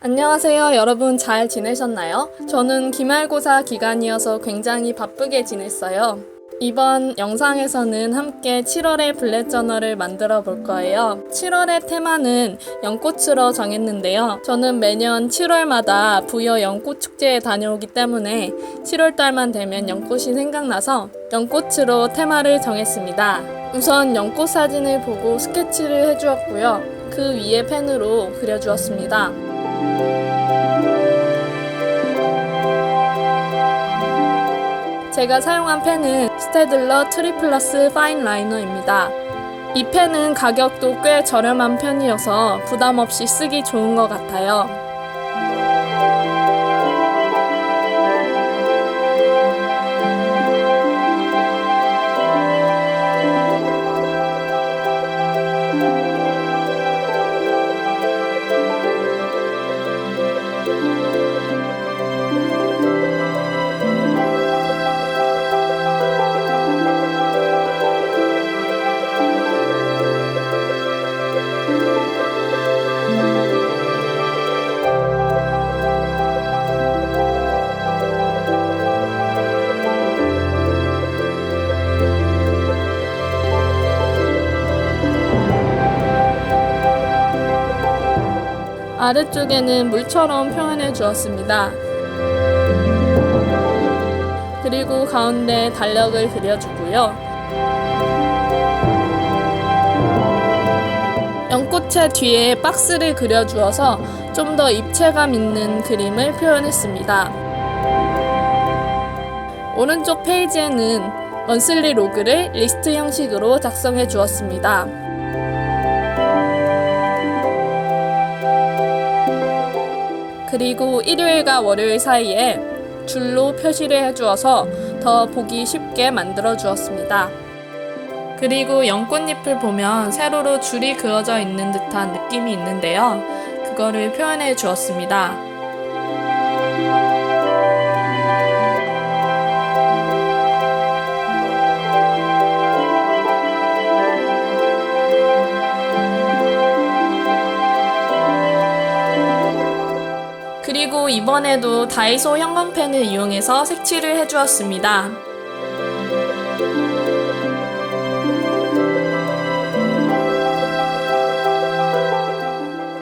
안녕하세요. 여러분 잘 지내셨나요? 저는 기말고사 기간이어서 굉장히 바쁘게 지냈어요. 이번 영상에서는 함께 7월의 블렛 저널을 만들어 볼 거예요. 7월의 테마는 연꽃으로 정했는데요. 저는 매년 7월마다 부여 연꽃축제에 다녀오기 때문에 7월달만 되면 연꽃이 생각나서 연꽃으로 테마를 정했습니다. 우선 연꽃 사진을 보고 스케치를 해주었고요. 그 위에 펜으로 그려주었습니다. 제가 사용한 펜은 스테들러 트리플러스 파인 라이너입니다. 이 펜은 가격도 꽤 저렴한 편이어서 부담 없이 쓰기 좋은 것 같아요. 아래쪽에는 물처럼 표현해 주었습니다. 그리고 가운데 달력을 그려주고요. 연꽃의 뒤에 박스를 그려주어서 좀 더 입체감 있는 그림을 표현했습니다. 오른쪽 페이지에는 먼슬리 로그를 리스트 형식으로 작성해 주었습니다. 그리고 일요일과 월요일 사이에 줄로 표시를 해주어서 더 보기 쉽게 만들어 주었습니다. 그리고 연꽃잎을 보면 세로로 줄이 그어져 있는 듯한 느낌이 있는데요. 그거를 표현해 주었습니다. 그리고 이번에도 다이소 형광펜을 이용해서 색칠을 해주었습니다.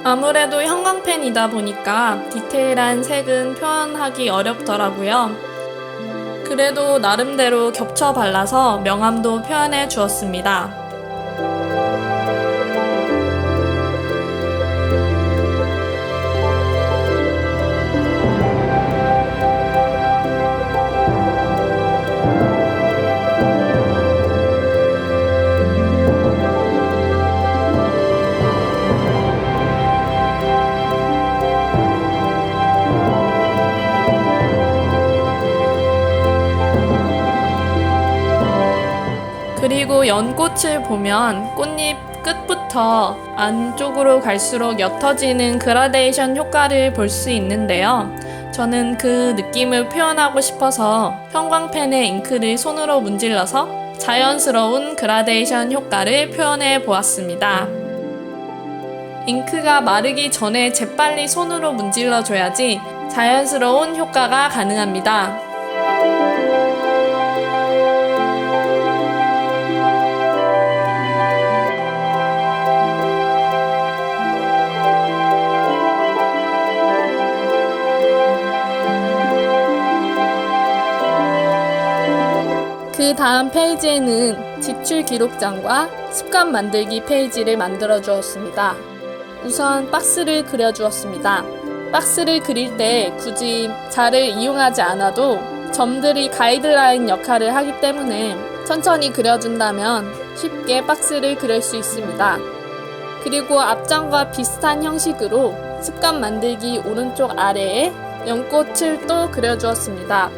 아무래도 형광펜이다 보니까 디테일한 색은 표현하기 어렵더라고요. 그래도 나름대로 겹쳐 발라서 명암도 표현해 주었습니다. 그리고 연꽃을 보면 꽃잎 끝부터 안쪽으로 갈수록 옅어지는 그라데이션 효과를 볼 수 있는데요. 저는 그 느낌을 표현하고 싶어서 형광펜에 잉크를 손으로 문질러서 자연스러운 그라데이션 효과를 표현해 보았습니다. 잉크가 마르기 전에 재빨리 손으로 문질러 줘야지 자연스러운 효과가 가능합니다. 그 다음 페이지에는 지출 기록장과 습관 만들기 페이지를 만들어 주었습니다. 우선 박스를 그려 주었습니다. 박스를 그릴 때 굳이 자를 이용하지 않아도 점들이 가이드라인 역할을 하기 때문에 천천히 그려준다면 쉽게 박스를 그릴 수 있습니다. 그리고 앞장과 비슷한 형식으로 습관 만들기 오른쪽 아래에 연꽃을 또 그려 주었습니다.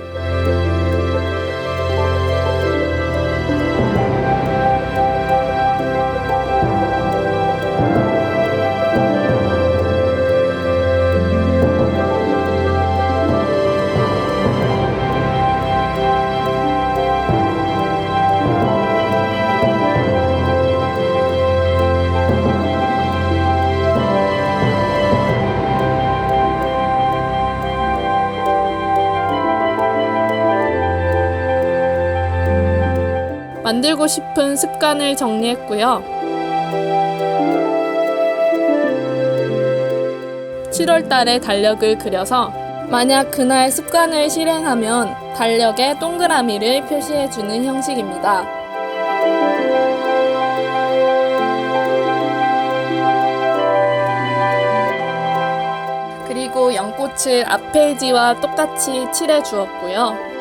만들고 싶은 습관을 정리했고요. 7월 달에 달력을 그려서 만약 그날 습관을 실행하면 달력에 동그라미를 표시해주는 형식입니다. 그리고 연꽃을 앞 페이지와 똑같이 칠해 주었고요.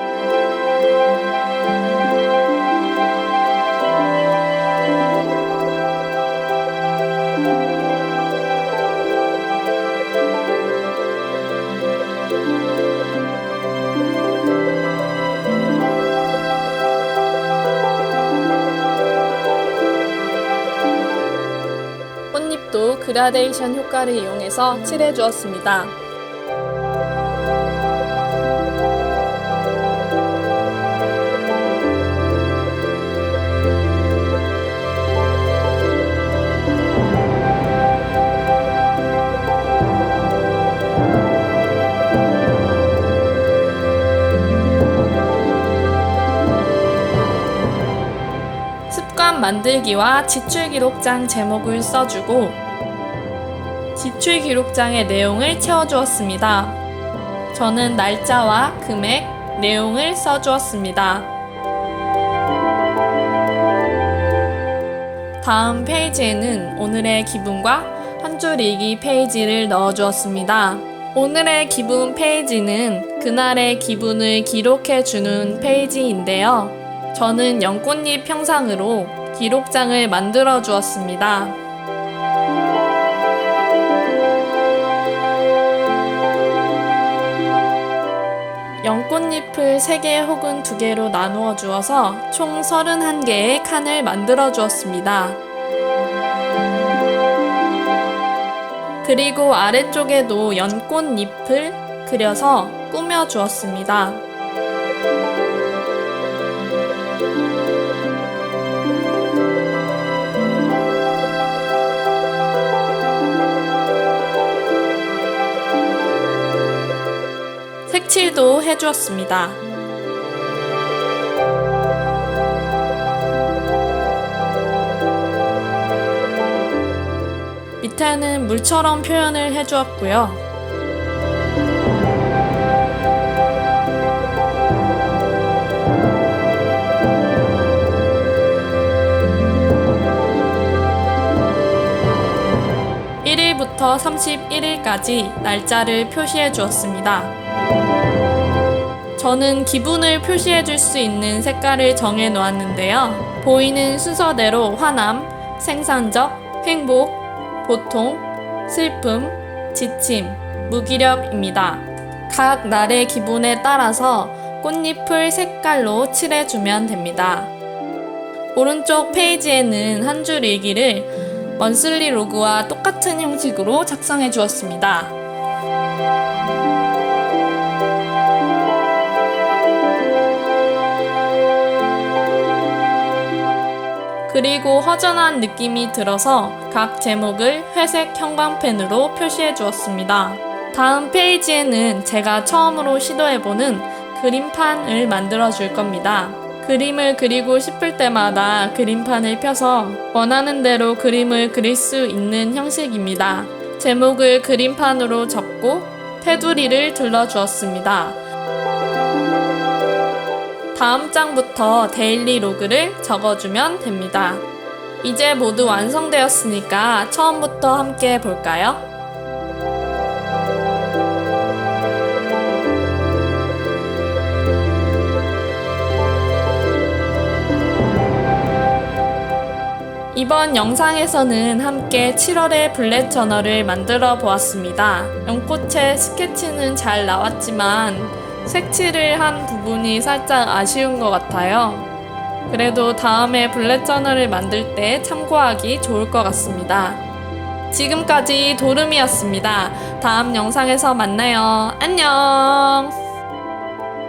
꽃잎도 그라데이션 효과를 이용해서 칠해 주었습니다. 습관 만들기와 지출기록장 제목을 써주고 지출기록장의 내용을 채워주었습니다. 저는 날짜와 금액, 내용을 써주었습니다. 다음 페이지에는 오늘의 기분과 한 줄 일기 페이지를 넣어주었습니다. 오늘의 기분 페이지는 그날의 기분을 기록해주는 페이지인데요. 저는 연꽃잎 형상으로 기록장을 만들어 주었습니다. 연꽃잎을 3개 혹은 2개로 나누어 주어서 총 31개의 칸을 만들어 주었습니다. 그리고 아래쪽에도 연꽃잎을 그려서 꾸며 주었습니다. 색칠도 해주었습니다. 밑에는 물처럼 표현을 해주었고요. (1일부터) (31일까지) 날짜를 표시해 주었습니다. 저는 기분을 표시해 줄 수 있는 색깔을 정해 놓았는데요. 보이는 순서대로 화남, 생산적, 행복, 보통, 슬픔, 지침, 무기력입니다. 각 날의 기분에 따라서 꽃잎을 색깔로 칠해주면 됩니다. 오른쪽 페이지에는 한 줄 일기를 먼슬리 로그와 똑같은 형식으로 작성해 주었습니다. 그리고 허전한 느낌이 들어서 각 제목을 회색 형광펜으로 표시해 주었습니다. 다음 페이지에는 제가 처음으로 시도해보는 그림판을 만들어 줄 겁니다. 그림을 그리고 싶을 때마다 그림판을 펴서 원하는 대로 그림을 그릴 수 있는 형식입니다. 제목을 그림판으로 적고 테두리를 둘러주었습니다. 다음 장부터 데일리 로그를 적어주면 됩니다. 이제 모두 완성되었으니까 처음부터 함께 볼까요? 이번 영상에서는 함께 7월의 블랙 저널을 만들어 보았습니다. 연꽃의 스케치는 잘 나왔지만 색칠을 한 부분이 살짝 아쉬운 것 같아요. 그래도 다음에 블랙 저널을 만들 때 참고하기 좋을 것 같습니다. 지금까지 도름이었습니다. 다음 영상에서 만나요. 안녕!